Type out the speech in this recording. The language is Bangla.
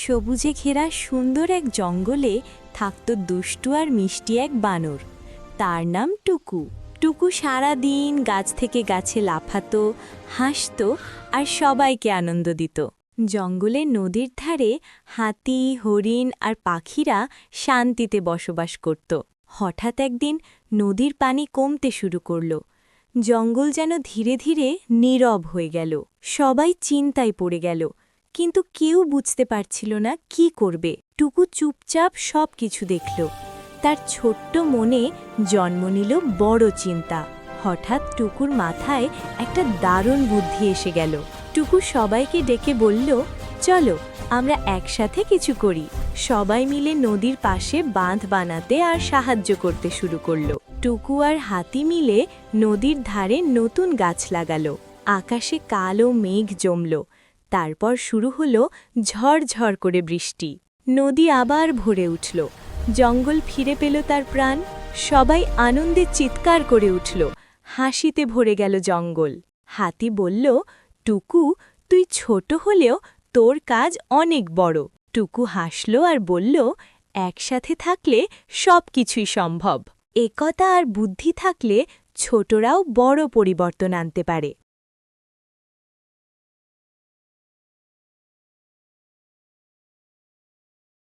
সবুজে ঘেরা সুন্দর এক জঙ্গলে থাকত দুষ্টু আর মিষ্টি এক বানর। তার নাম টুকু। টুকু সারা দিন গাছ থেকে গাছে লাফাতো, হাসতো আর সবাইকে আনন্দ দিত। জঙ্গলে নদীর ধারে হাতি, হরিণ আর পাখিরা শান্তিতে বসবাস করত। হঠাৎ একদিন নদীর পানি কমতে শুরু করল। জঙ্গল যেন ধীরে ধীরে নীরব হয়ে গেল। সবাই চিন্তায় পড়ে গেল, কিন্তু কেউ বুঝতে পারছিল না কি করবে। টুকু চুপচাপ সব কিছু দেখল। তার ছোট্ট মনে জন্ম নিল বড় চিন্তা। হঠাৎ টুকুর মাথায় একটা দারুণ বুদ্ধি এসে গেল। টুকু সবাইকে ডেকে বলল, চলো আমরা একসাথে কিছু করি। সবাই মিলে নদীর পাশে বাঁধ বানাতে আর সাহায্য করতে শুরু করলো। টুকু আর হাতি মিলে নদীর ধারে নতুন গাছ লাগালো। আকাশে কালো মেঘ জমল। তারপর শুরু হলো ঝড়ঝড় করে বৃষ্টি। নদী আবার ভরে উঠল। জঙ্গল ফিরে পেল তার প্রাণ। সবাই আনন্দে চিৎকার করে উঠল। হাসিতে ভরে গেল জঙ্গল। হাতি বলল, টুকু, তুই ছোট হলেও তোর কাজ অনেক বড়। টুকু হাসল আর বলল, একসাথে থাকলে সব কিছুই সম্ভব। একতা আর বুদ্ধি থাকলে ছোটরাও বড় পরিবর্তন আনতে পারে।